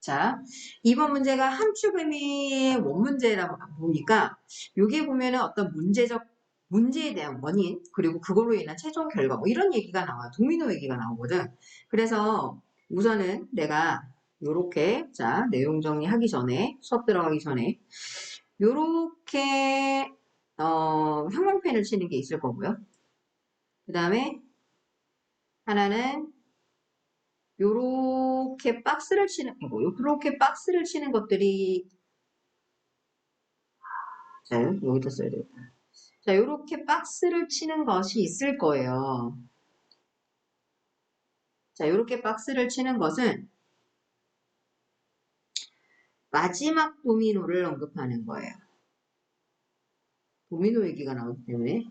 자, 이번 문제가 함축 의미의 원문제라고 보니까 여기 보면은 어떤 문제에 대한 원인 그리고 그걸로 인한 최종 결과 뭐 이런 얘기가 나와요. 도미노 얘기가 나오거든. 그래서 우선은 내가 요렇게 자 내용 정리하기 전에 수업 들어가기 전에 요렇게 형광펜을 치는 게 있을 거고요. 그 다음에 하나는 요렇게 박스를 치는 거고 요렇게 박스를 치는 것들이 자, 여기다 써야 되겠다. 자, 요렇게 박스를 치는 것이 있을 거예요. 자, 요렇게 박스를 치는 것은 마지막 도미노를 언급하는 거예요. 도미노 얘기가 나오기 때문에.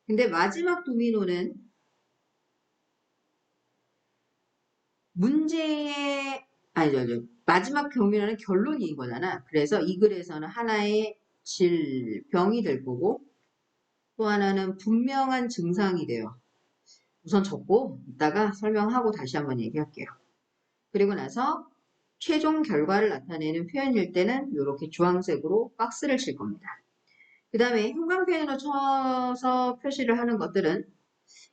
근데 마지막 도미노는 문제의, 아니죠. 마지막 도미노는 결론인 거잖아. 그래서 이 글에서는 하나의 질병이 될 거고 또 하나는 분명한 증상이 돼요. 우선 적고 이따가 설명하고 다시 한번 얘기할게요. 그리고 나서 최종 결과를 나타내는 표현일 때는 이렇게 주황색으로 박스를 칠 겁니다. 그 다음에 형광펜으로 쳐서 표시를 하는 것들은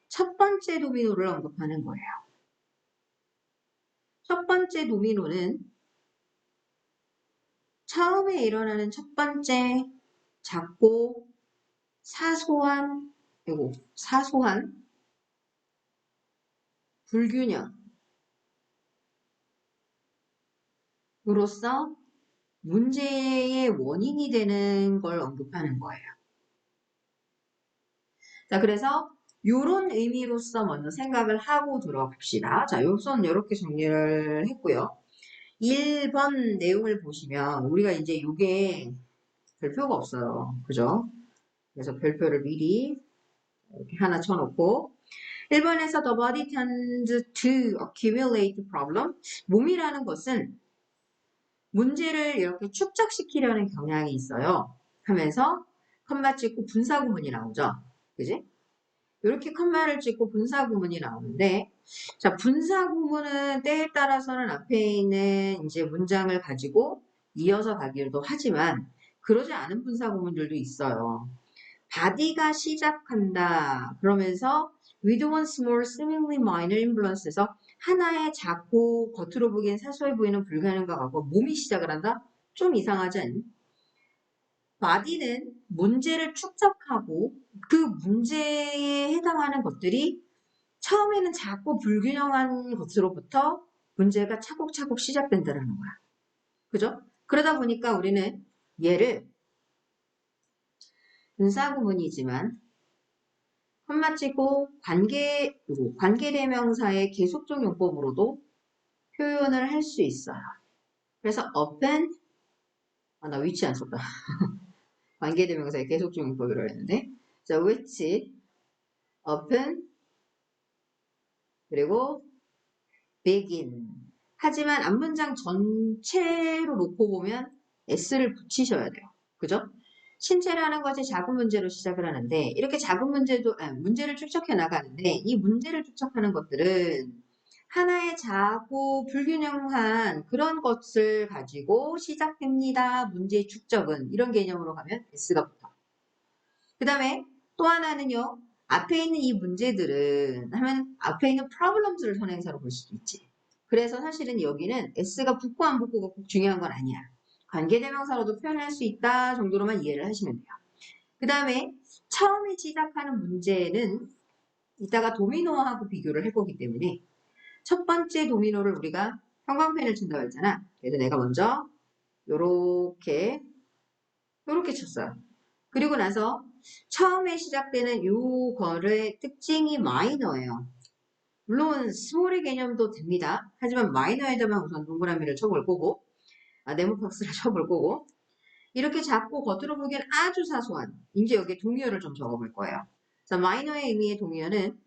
첫 번째 도미노를 언급하는 거예요. 첫 번째 도미노는 처음에 일어나는 첫 번째 작고 사소한 불균형으로서 문제의 원인이 되는 걸 언급하는 거예요. 자, 그래서 이런 의미로서 먼저 생각을 하고 들어봅시다. 자, 우선 이렇게 정리를 했고요. 1번 내용을 보시면 우리가 이제 이게 별표가 없어요. 그죠? 그래서 별표를 미리 이렇게 하나 쳐놓고 1번에서 the body tends to accumulate problem. 몸이라는 것은 문제를 이렇게 축적시키려는 경향이 있어요. 하면서 컴마 찍고 분사구문이 나오죠. 그지? 이렇게 컴마를 찍고 분사구문이 나오는데, 자, 분사구문은 때에 따라서는 앞에 있는 이제 문장을 가지고 이어서 가기도 하지만, 그러지 않은 분사구문들도 있어요. 바디가 시작한다. 그러면서 with one small seemingly minor influence에서 하나의 작고 겉으로 보기엔 사소해 보이는 불가능과 같고 몸이 시작을 한다? 좀 이상하지 않니? 바디는 문제를 축적하고 그 문제에 해당하는 것들이 처음에는 작고 불균형한 것으로부터 문제가 차곡차곡 시작된다는 거야. 그죠? 그러다 보니까 우리는 얘를 분사구문이지만 컴마 찍고 관계대명사의 계속적 용법으로도 표현을 할 수 있어요. 그래서 open 나 위치 안 썼다. 관계대명사의 계속적 용법이라고 했는데 자, which, open 그리고 begin. 하지만 앞문장 전체로 놓고 보면 s를 붙이셔야 돼요. 그죠? 신체라는 것이 작은 문제로 시작을 하는데 이렇게 작은 문제를 축적해 나가는데 이 문제를 축적하는 것들은 하나의 작고 불균형한 그런 것을 가지고 시작됩니다. 문제의 축적은 이런 개념으로 가면 s가 붙어. 그 다음에 또 하나는요. 앞에 있는 이 문제들은 하면 앞에 있는 problems를 선행사로 볼 수도 있지. 그래서 사실은 여기는 s가 붙고 안 붙고가 꼭 중요한 건 아니야. 관계대명사로도 표현할 수 있다 정도로만 이해를 하시면 돼요. 그 다음에 처음에 시작하는 문제는 이따가 도미노하고 비교를 해보기 때문에 첫 번째 도미노를 우리가 형광펜을 친다고 했잖아. 그래서 내가 먼저 요렇게 쳤어요. 그리고 나서 처음에 시작되는 요거의 특징이 마이너예요. 물론 스몰의 개념도 됩니다. 하지만 마이너에다만 우선 동그라미를 쳐볼 거고 네모 박스를 쳐볼 거고 이렇게 작고 겉으로 보기엔 아주 사소한 이제 여기에 동의어를 좀 적어볼 거예요. 자, 마이너의 의미의 동의어는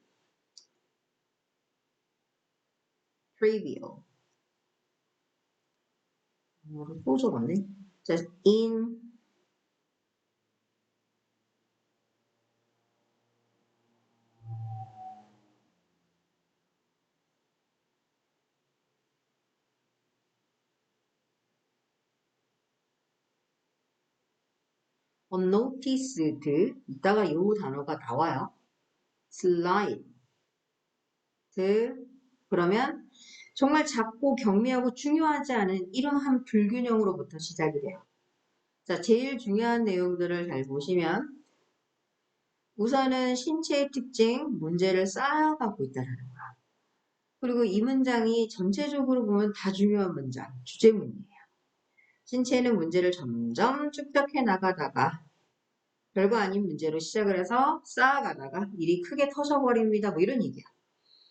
trivial 또 적었네. 자, in unnoticed. 이따가 이 단어가 나와요. slight. 그러면 정말 작고 경미하고 중요하지 않은 이러한 불균형으로부터 시작이 돼요. 자, 제일 중요한 내용들을 잘 보시면 우선은 신체의 특징, 문제를 쌓아가고 있다는 거야. 그리고 이 문장이 전체적으로 보면 다 중요한 문장, 주제문이에요. 신체는 문제를 점점 축적해 나가다가 별거 아닌 문제로 시작을 해서 쌓아가다가 일이 크게 터져버립니다. 뭐 이런 얘기야.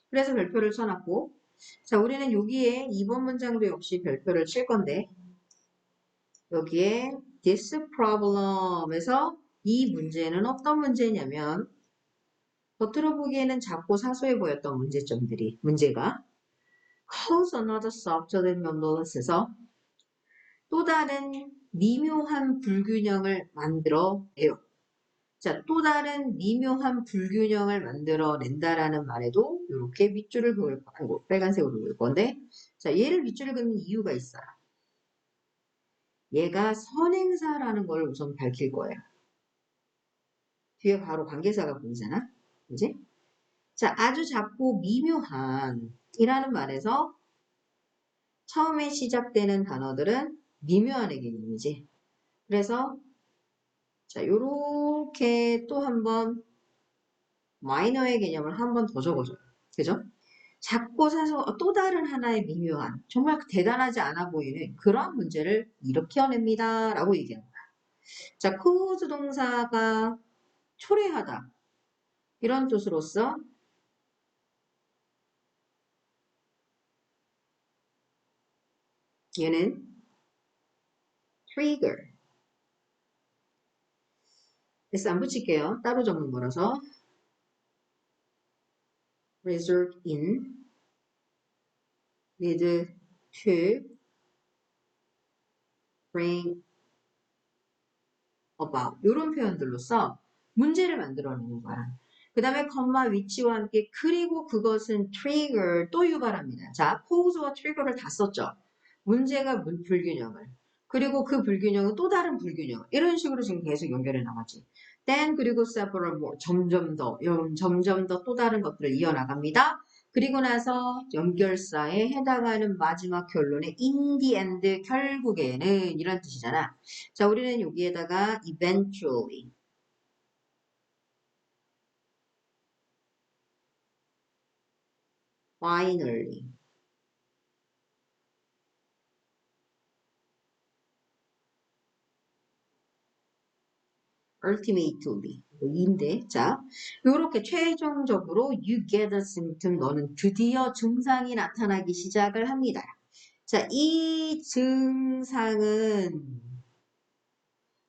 그래서 별표를 쳐놨고, 자, 우리는 여기에 2번 문장도 역시 별표를 칠 건데, 여기에 this problem에서 이 문제는 어떤 문제냐면, 겉으로 보기에는 작고 사소해 보였던 문제가 cause another subtle anomaly에서 또 다른 미묘한 불균형을 만들어내요. 자, 또 다른 미묘한 불균형을 만들어낸다라는 말에도 이렇게 밑줄을 그을 거고 빨간색으로 그을 건데, 자, 얘를 밑줄을 그는 이유가 있어요. 얘가 선행사라는 걸 우선 밝힐 거예요. 뒤에 바로 관계사가 보이잖아, 그지? 자, 아주 작고 미묘한 이라는 말에서 처음에 시작되는 단어들은 미묘한의 개념이지. 그래서 자, 요렇게 또 한번 마이너의 개념을 한 번 더 적어줘요. 그죠? 작고 사소 또 다른 하나의 미묘한 정말 대단하지 않아 보이는 그런 문제를 일으켜냅니다. 라고 얘기하는 거야. 자, cause 동사가 초래하다. 이런 뜻으로서 얘는 trigger. 그래서 안 붙일게요. 따로 적는 거라서. result in, lead to, bring about 이런 표현들로서 문제를 만들어내는 거야. 그 다음에 컴마 위치와 함께 그리고 그것은 trigger 또 유발합니다. 자, cause와 trigger를 다 썼죠. 문제가 불균형을 그리고 그 불균형은 또 다른 불균형 이런 식으로 지금 계속 연결해 나가지. then 그리고 several more 점점 더 또 다른 것들을 이어나갑니다. 그리고 나서 연결사에 해당하는 마지막 결론의 in the end 결국에는 이런 뜻이잖아. 자, 우리는 여기에다가 eventually, finally, ultimately 인데 자, 요렇게 최종적으로 you get a symptom 너는 드디어 증상이 나타나기 시작을 합니다. 자, 이 증상은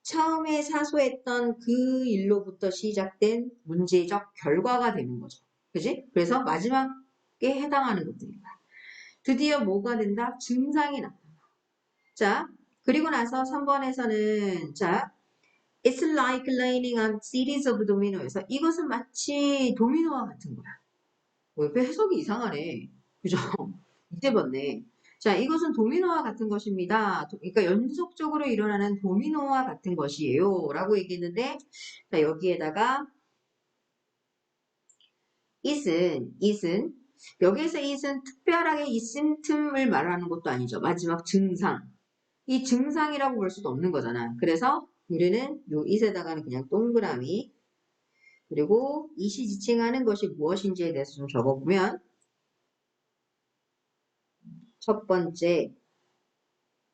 처음에 사소했던 그 일로부터 시작된 문제적 결과가 되는 거죠. 그지? 그래서 마지막에 해당하는 것들입니다. 드디어 뭐가 된다? 증상이 나타나. 자, 그리고 나서 3번에서는 자, It's like laying on series of domino에서 이것은 마치 도미노와 같은 거야. 왜 해석이 이상하네. 그죠? 이제 봤네. 자, 이것은 도미노와 같은 것입니다. 그러니까 연속적으로 일어나는 도미노와 같은 것이에요. 라고 얘기했는데, 자, 여기에다가 it은, 여기에서 it은 특별하게 이 symptom을 말하는 것도 아니죠. 마지막 증상. 이 증상이라고 볼 수도 없는 거잖아. 그래서 우리는 요 it에다가는 그냥 동그라미, 그리고 it이 지칭하는 것이 무엇인지에 대해서 좀 적어보면, 첫 번째,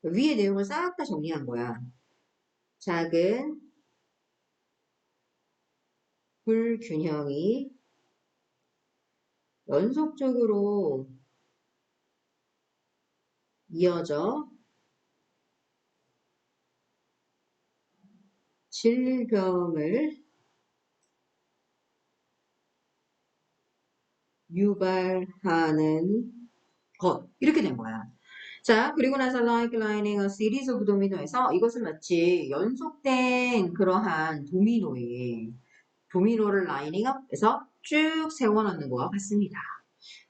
위의 내용을 싹 다 정리한 거야. 작은 불균형이 연속적으로 이어져 질병을 유발하는 것. 이렇게 된 거야. 자, 그리고 나서 like lining a series of domino에서 이것은 마치 연속된 그러한 도미노를 라이닝 업해서 쭉 세워놓는 것과 같습니다.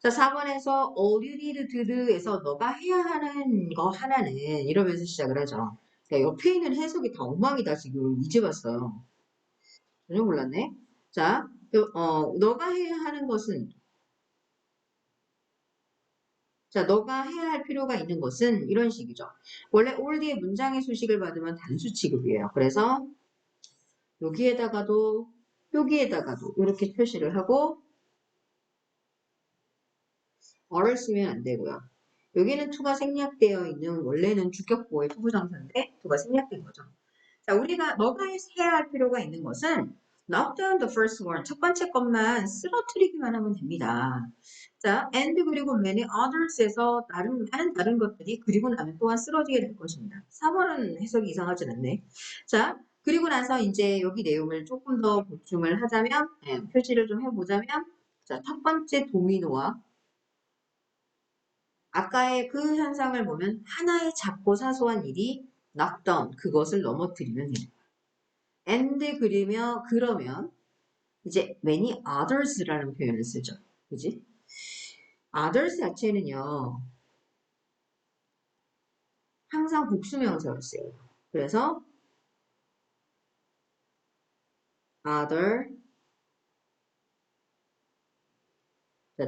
자, 4번에서 all you need to do에서 너가 해야 하는 거 하나는 이러면서 시작을 하죠. 야, 옆에 있는 해석이 다 엉망이다, 지금. 이제 봤어요. 전혀 몰랐네. 자, 너가 해야 하는 것은, 자, 너가 해야 할 필요가 있는 것은 이런 식이죠. 원래 all 뒤에 문장의 수식을 받으면 단수 취급이에요. 그래서 여기에다가도, 여기에다가도 이렇게 표시를 하고, 어를 쓰면 안 되고요. 여기는 to가 생략되어 있는 원래는 주격보의 투부정사인데 to가 생략된 거죠. 자, 우리가 너가 해야 할 필요가 있는 것은 knock down the first one. 첫 번째 것만 쓰러뜨리기만 하면 됩니다. 자, and 그리고 many others에서 많은 다른 것들이 그리고 나면 또한 쓰러지게 될 것입니다. 3번은 해석이 이상하진 않네. 자, 그리고 나서 이제 여기 내용을 조금 더 보충을 하자면, 표시를 좀 해보자면, 자, 첫 번째 도미노와 아까의 그 현상을 보면 하나의 작고 사소한 일이 knock down, 그것을 넘어뜨리면 돼요. and 그러면 이제 many others라는 표현을 쓰죠. 그지? others 자체는요, 항상 복수명사로 써요. 그래서 other,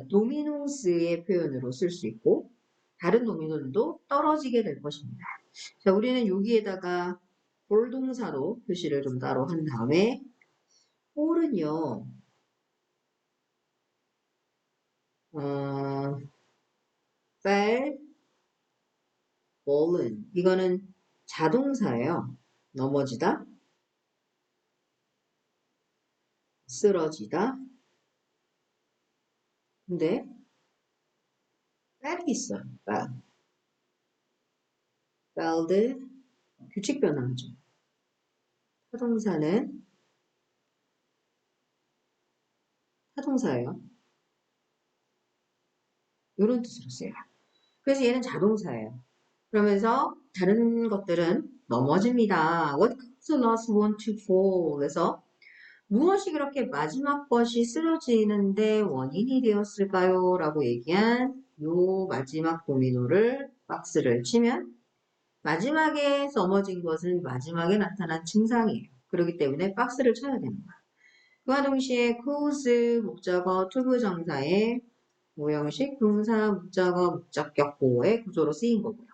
도미노스의 표현으로 쓸 수 있고 다른 도미노들도 떨어지게 될 것입니다. 자, 우리는 여기에다가 볼 동사로 표시를 좀 따로 한 다음에 홀은요, fell, fallen 이거는 자동사예요. 넘어지다, 쓰러지다. 근데 fell이 있어요. felled 규칙 변화죠. 타동사는 타동사예요. 이런 뜻으로 써요. 그래서 얘는 자동사예요. 그러면서 다른 것들은 넘어집니다. What caused the last one to fall? 그래서 무엇이 그렇게 마지막 것이 쓰러지는데 원인이 되었을까요? 라고 얘기한 요 마지막 도미노를 박스를 치면 마지막에 넘어진 것은 마지막에 나타난 증상이에요. 그렇기 때문에 박스를 쳐야 됩니다. 그와 동시에 cause 목적어 투부정사의 모형식 동사 목적어 목적격 보호의 구조로 쓰인 거고요.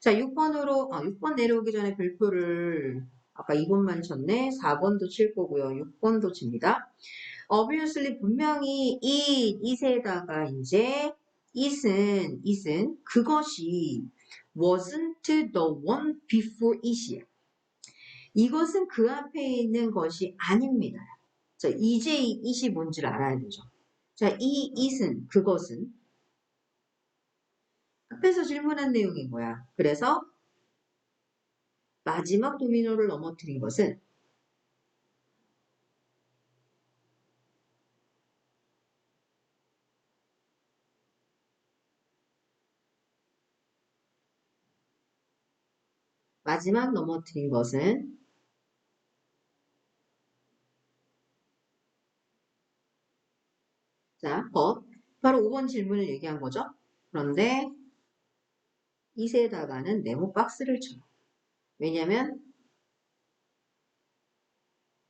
자, 6번 내려오기 전에 별표를 아까 2번만 쳤네. 4번도 칠 거고요. 6번도 칩니다. obviously 분명히 it에다가 이제 it은 그것이 wasn't the one before it이에요. 이것은 그 앞에 있는 것이 아닙니다. 자, 이제 it이 뭔지를 알아야 되죠. 자, 이 it은 그것은 앞에서 질문한 내용인 거야. 그래서 마지막 도미노를 넘어뜨린 것은 마지막 넘어뜨린 것은 자, 바로 5번 질문을 얘기한 거죠. 그런데 이세다가는 네모 박스를 쳐요. 왜냐면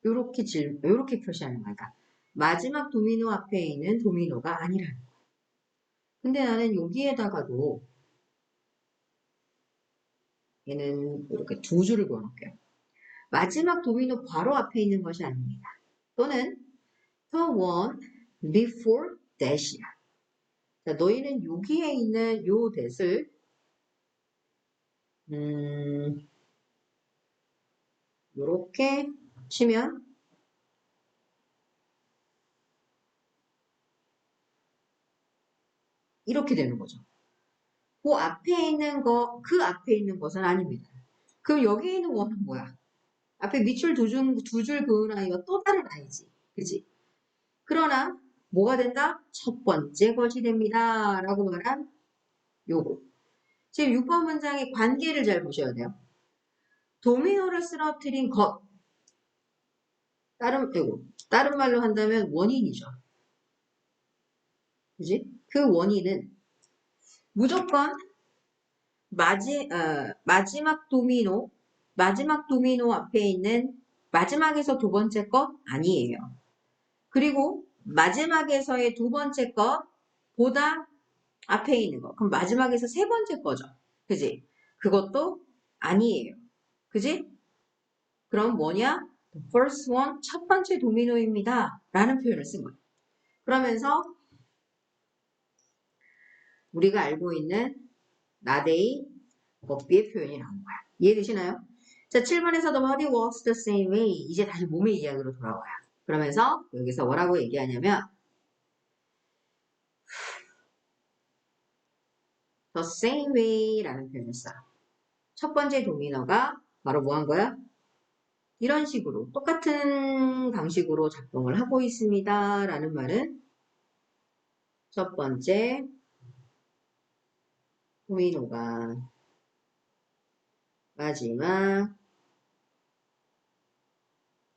요렇게 표시하는 거야. 그러니까 마지막 도미노 앞에 있는 도미노가 아니라는 거야. 근데 나는 여기에다가도 얘는 이렇게 두 줄을 그어놓을게요. 마지막 도미노 바로 앞에 있는 것이 아닙니다. 또는 the one before that이야. 자, 너희는 여기에 있는 요 that을 요렇게 치면 이렇게 되는 거죠. 그 앞에 있는 것은 아닙니다. 그럼 여기 있는 원은 뭐야? 앞에 밑줄 두 줄 그은 아이가 또 다른 아이지. 그지? 그러나 뭐가 된다? 첫 번째 것이 됩니다. 라고 말한 요거. 지금 6번 문장의 관계를 잘 보셔야 돼요. 도미노를 쓰러뜨린 것. 다른 말로 한다면 원인이죠. 그지? 그 원인은 무조건 마지막 도미노 마지막 도미노 앞에 있는 마지막에서 두 번째 것 아니에요. 그리고 마지막에서의 두 번째 것보다 앞에 있는 거. 그럼 마지막에서 세 번째 거죠. 그지? 그것도 아니에요. 그지? 그럼 뭐냐? The first one, 첫 번째 도미노입니다. 라는 표현을 쓴 거예요. 그러면서 우리가 알고 있는 나데이 법비의 표현이 나온 거야. 이해되시나요? 자, 7번에서도 body walks the same way. 이제 다시 몸의 이야기로 돌아와요. 그러면서 여기서 뭐라고 얘기하냐면 the same way라는 표현을 써요. 첫 번째 도미노가 바로 뭐 한 거야? 이런 식으로 똑같은 방식으로 작동을 하고 있습니다. 라는 말은 첫 번째 도미노가 마지막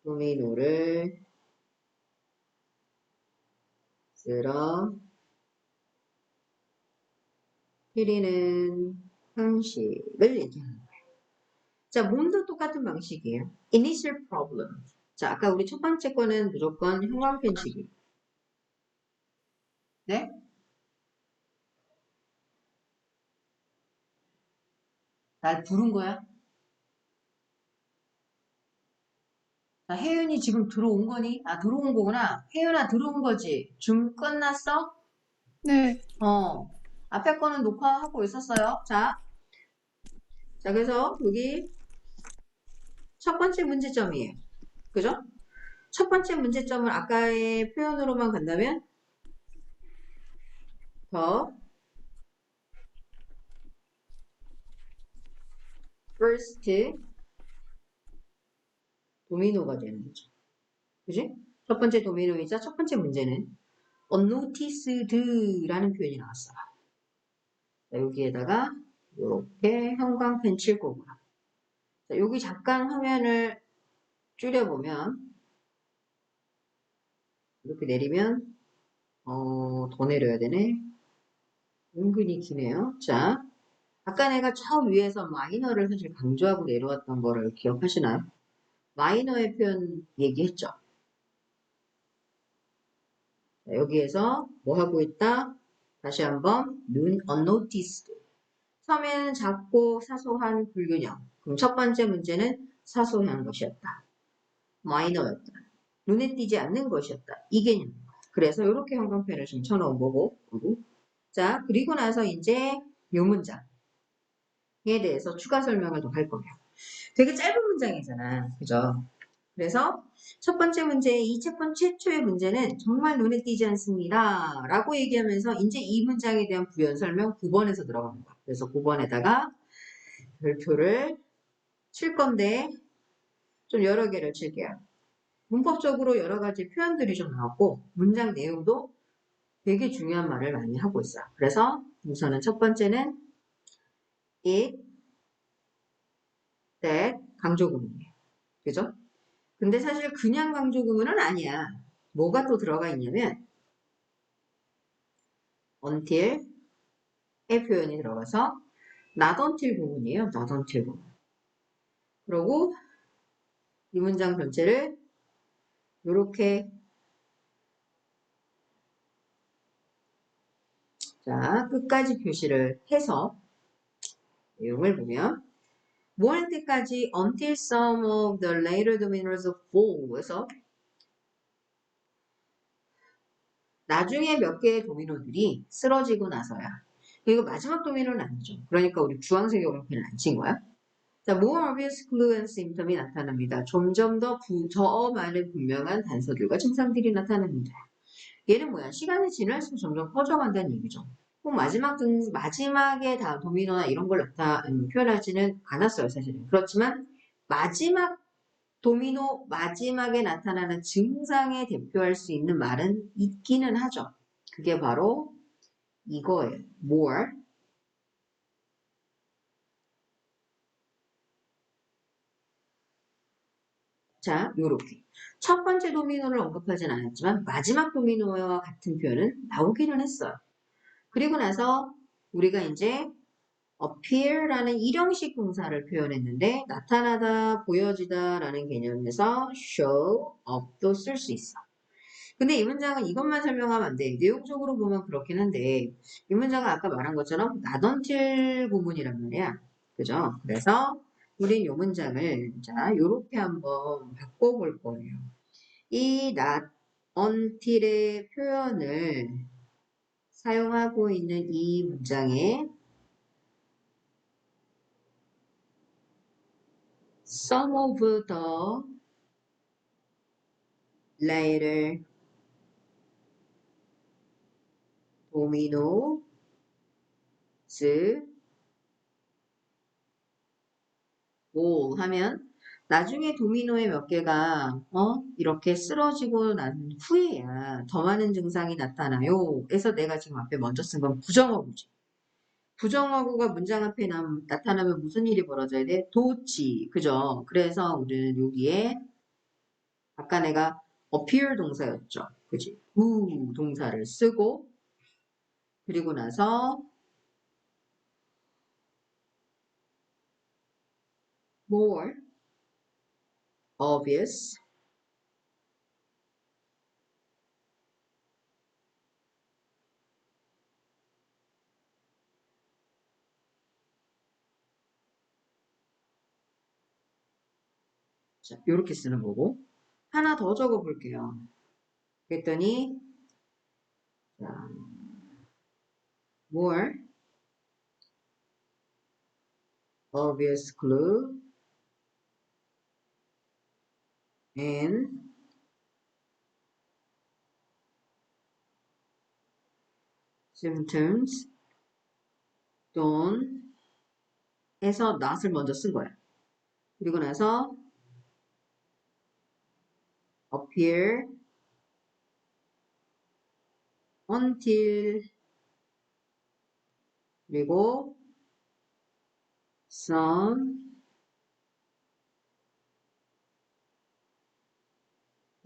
도미노를 쓰러뜨리는 방식을 얘기하는 거예요. 자, 몸도 똑같은 방식이에요. Initial problem. 자, 아까 우리 첫 번째 거는 무조건 형광펜치기. 네? 날 부른 거야? 자, 혜윤이 지금 들어온 거니? 아, 들어온 거구나. 혜윤아, 들어온 거지? 줌 끝났어? 네. 앞에 거는 녹화하고 있었어요. 자, 그래서 여기 첫 번째 문제점이에요. 그죠? 첫 번째 문제점을 아까의 표현으로만 간다면 더 first 도미노가 되는 거죠. 그지? 첫 번째 도미노이자 첫 번째 문제는 unnoticed라는 표현이 나왔어요. 자, 여기에다가 이렇게 형광펜 칠 거고요. 자, 여기 잠깐 화면을 줄여보면 이렇게 내리면 더 내려야 되네. 은근히 기네요. 자, 아까 내가 저 위에서 마이너를 사실 강조하고 내려왔던 거를 기억하시나요? 마이너의 표현 얘기했죠. 자, 여기에서 뭐 하고 있다? 다시 한번 unnoticed. 처음에는 작고 사소한 불균형. 그럼 첫 번째 문제는 사소한 것이었다. 마이너였다. 눈에 띄지 않는 것이었다. 이 개념. 그래서 이렇게 형광펜을 좀 쳐놓은 거고. 자, 그리고 나서 이제 요 문장에 대해서 추가 설명을 더 할 거예요. 되게 짧은 문장이잖아. 그죠? 그래서 첫 번째 문제, 이 책본 최초의 문제는 정말 눈에 띄지 않습니다. 라고 얘기하면서 이제 이 문장에 대한 부연 설명 9번에서 들어가는 거야. 그래서 9번에다가 별표를 칠 건데 좀 여러 개를 칠게요. 문법적으로 여러 가지 표현들이 좀 나왔고 문장 내용도 되게 중요한 말을 많이 하고 있어요. 그래서 우선은 첫 번째는 it, that 강조구문이에요. 그죠? 근데 사실 그냥 강조구문은 아니야. 뭐가 또 들어가 있냐면 until의 표현이 들어가서 not until 부분이에요. not until 부분. 그리고 이 문장 전체를 이렇게 자 끝까지 표시를 해서 내용을 보면 뭐 할 때까지 until some of the later dominants fall 그래서 나중에 몇 개의 도미노들이 쓰러지고 나서야 이거 마지막 도미노는 아니죠. 그러니까 우리 주황색 형광펜을 안 친 거야. 자, more obvious clue and symptom이 나타납니다. 점점 더 많은 분명한 단서들과 증상들이 나타납니다. 얘는 뭐야? 시간이 지날수록 점점 커져간다는 얘기죠. 꼭 마지막에 다 도미노나 이런 걸 표현하지는 않았어요, 사실은. 그렇지만 마지막 도미노 마지막에 나타나는 증상에 대표할 수 있는 말은 있기는 하죠. 그게 바로 이거예요. more. 자, 요렇게. 첫 번째 도미노를 언급하진 않았지만 마지막 도미노와 같은 표현은 나오기는 했어요. 그리고 나서 우리가 이제 appear라는 일형식 동사를 표현했는데 나타나다, 보여지다 라는 개념에서 show up도 쓸 수 있어. 근데 이 문장은 이것만 설명하면 안 돼. 내용적으로 보면 그렇긴 한데 이 문장은 아까 말한 것처럼 not until 구문이란 말이야. 그죠? 그래서 우린 이 문장을 자 요렇게 한번 바꿔볼 거예요. 이 not until의 표현을 사용하고 있는 이 문장에 some of the later dominoes 오 하면 나중에 도미노의 몇 개가 이렇게 쓰러지고 난 후에야 더 많은 증상이 나타나요. 그래서 내가 지금 앞에 먼저 쓴 건 부정어구지. 부정어구가 문장 앞에 나타나면 무슨 일이 벌어져야 돼? 도치. 그죠? 그래서 우리는 여기에 아까 내가 appear 동사였죠. 그지? 동사를 쓰고 그리고 나서 more obvious 자, 이렇게 쓰는 거고 하나 더 적어 볼게요. 그랬더니 자, more obvious clue and symptoms don't 해서 not을 먼저 쓴 거야. 그리고 나서 appear until 그리고 some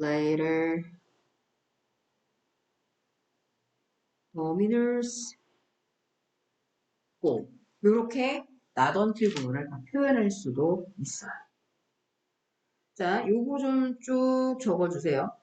later dominors 고 이렇게 not until 구문을 다 표현할 수도 있어요. 자, 요거 좀 쭉 적어주세요.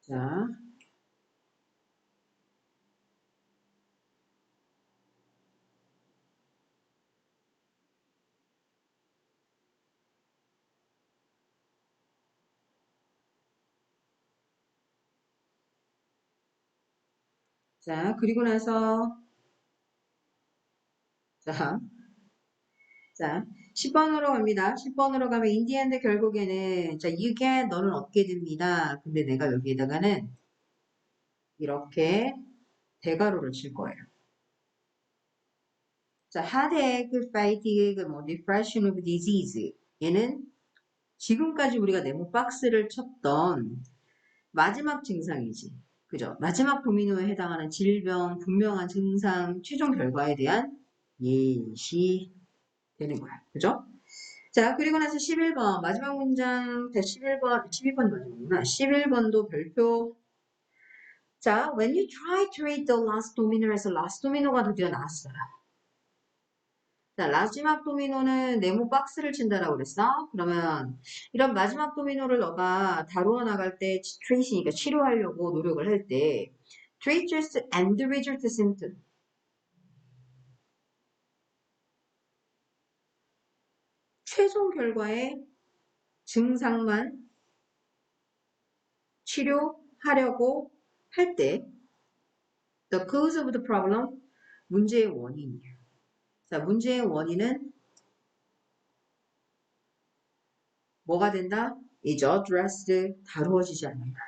자, 자, 그리고 나서 자, 자, 10번으로 갑니다. 10번으로 가면 인디언드 결국에는 자, you get 너는 얻게 됩니다. 근데 내가 여기에다가는 이렇게 대괄호를 칠 거예요. 자, heartache, fatigue, 뭐 depression of disease 얘는 지금까지 우리가 네모 박스를 쳤던 마지막 증상이지. 그죠? 마지막 도미노에 해당하는 질병, 분명한 증상, 최종 결과에 대한 예시 되는 거야. 그죠? 자, 그리고 나서 11번. 마지막 문장, 11번, 12번 마지막이구나. 11번도 별표. 자, when you try to read the last domino에서 last domino가 드디어 나왔어요. 자, 마지막 도미노는 네모 박스를 친다라고 그랬어. 그러면 이런 마지막 도미노를 너가 다루어 나갈 때 트레이시니까 치료하려고 노력을 할 때 treaters and result symptom 최종 결과의 증상만 치료하려고 할 때 the cause of the problem 문제의 원인이야. 자, 문제의 원인은 뭐가 된다? is addressed, 다루어지지 않는다.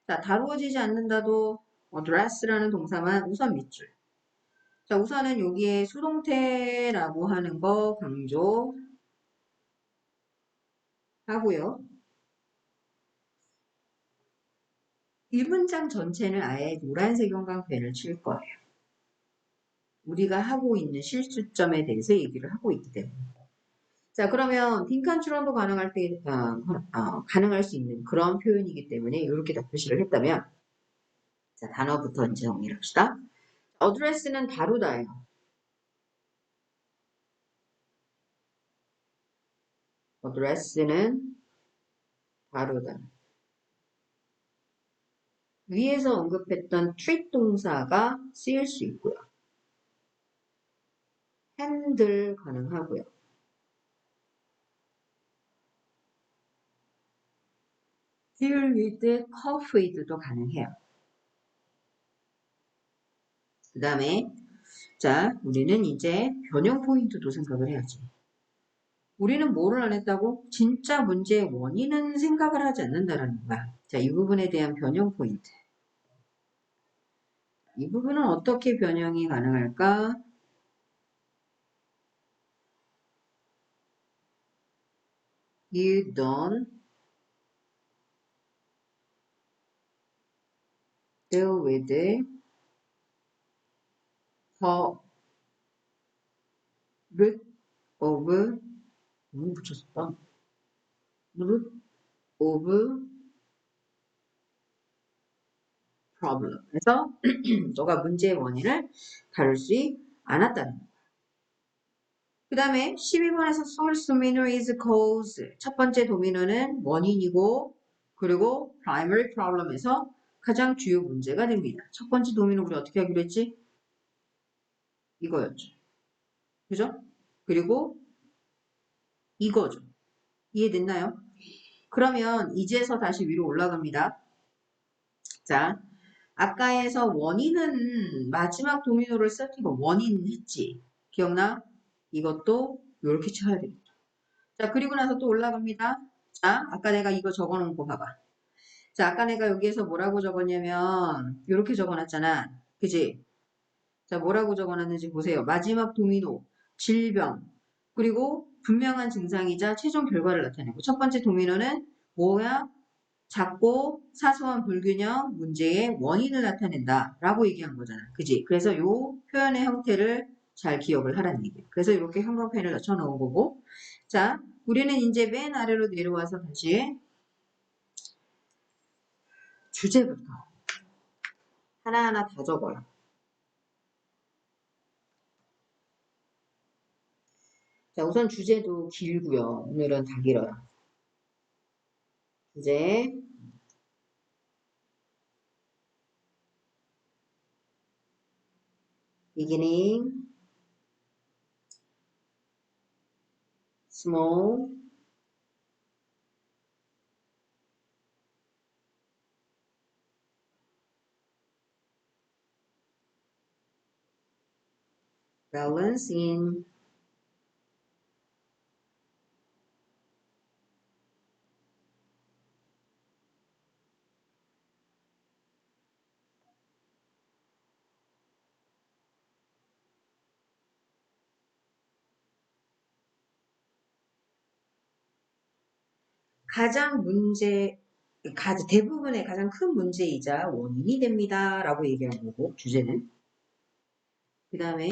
자, 다루어지지 않는다도 address라는 동사만 우선 밑줄. 자, 우선은 여기에 수동태라고 하는 거 강조하고요. 이 문장 전체는 아예 노란색 형광펜을 칠 거예요. 우리가 하고 있는 실수점에 대해서 얘기를 하고 있기 때문에. 자, 그러면 빈칸 추론도 가능할 수 있는 그런 표현이기 때문에 이렇게 다 표시를 했다면, 자, 단어부터 이제 정리를 합시다. address는 다루다예요. address는 다루다. 위에서 언급했던 treat 동사가 쓰일 수 있고요. handle 가능하고요. deal with, cope with도 가능해요. 그 다음에 자, 우리는 이제 변형 포인트도 생각을 해야지. 우리는 뭐를 안 했다고? 진짜 문제의 원인은 생각을 하지 않는다라는 거야. 자, 이 부분에 대한 변형 포인트. 이 부분은 어떻게 변형이 가능할까? You don't deal with the root of, 너무 붙였었다. root of problem. 그래서 너가 문제의 원인을 다룰 수 않았다는 거야. 그 다음에 12번에서 source domino is cause. 첫 번째 도미노는 원인이고, 그리고 primary problem에서 가장 주요 문제가 됩니다. 첫 번째 도미노 우리 어떻게 하기로 했지? 이거였죠. 그죠? 그리고 이거죠. 이해됐나요? 그러면 이제서 다시 위로 올라갑니다. 자, 아까에서 원인은 마지막 도미노를 썼던 원인 했지. 기억나? 이것도 이렇게 쳐야 되겠다. 자, 그리고 나서 또 올라갑니다. 자, 아까 내가 이거 적어놓은 거 봐봐. 자, 아까 내가 여기에서 뭐라고 적었냐면 이렇게 적어놨잖아. 그지? 자, 뭐라고 적어놨는지 보세요. 마지막 도미노, 질병, 그리고 분명한 증상이자 최종 결과를 나타내고 첫 번째 도미노는 뭐야? 작고 사소한 불균형 문제의 원인을 나타낸다 라고 얘기한 거잖아. 그지? 그래서 이 표현의 형태를 잘 기억을 하라는 얘기야. 그래서 이렇게 형광펜을 넣쳐 놓은 거고. 자, 우리는 이제 맨 아래로 내려와서 다시 주제부터 하나하나 다 적어요. 자, 우선 주제도 길고요. 오늘은 다 길어요. 주제, beginning, small, balance in, 대부분의 가장 큰 문제이자 원인이 됩니다. 라고 얘기하는 거고, 주제는. 그 다음에,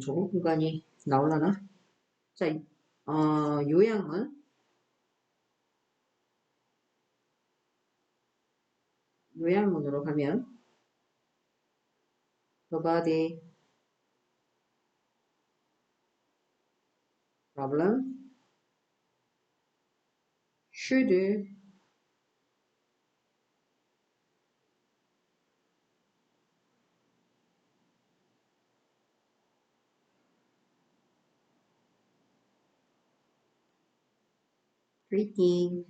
적응 공간이 나올라나? 자, 요약은, 요약문으로 가면, the body problem should treating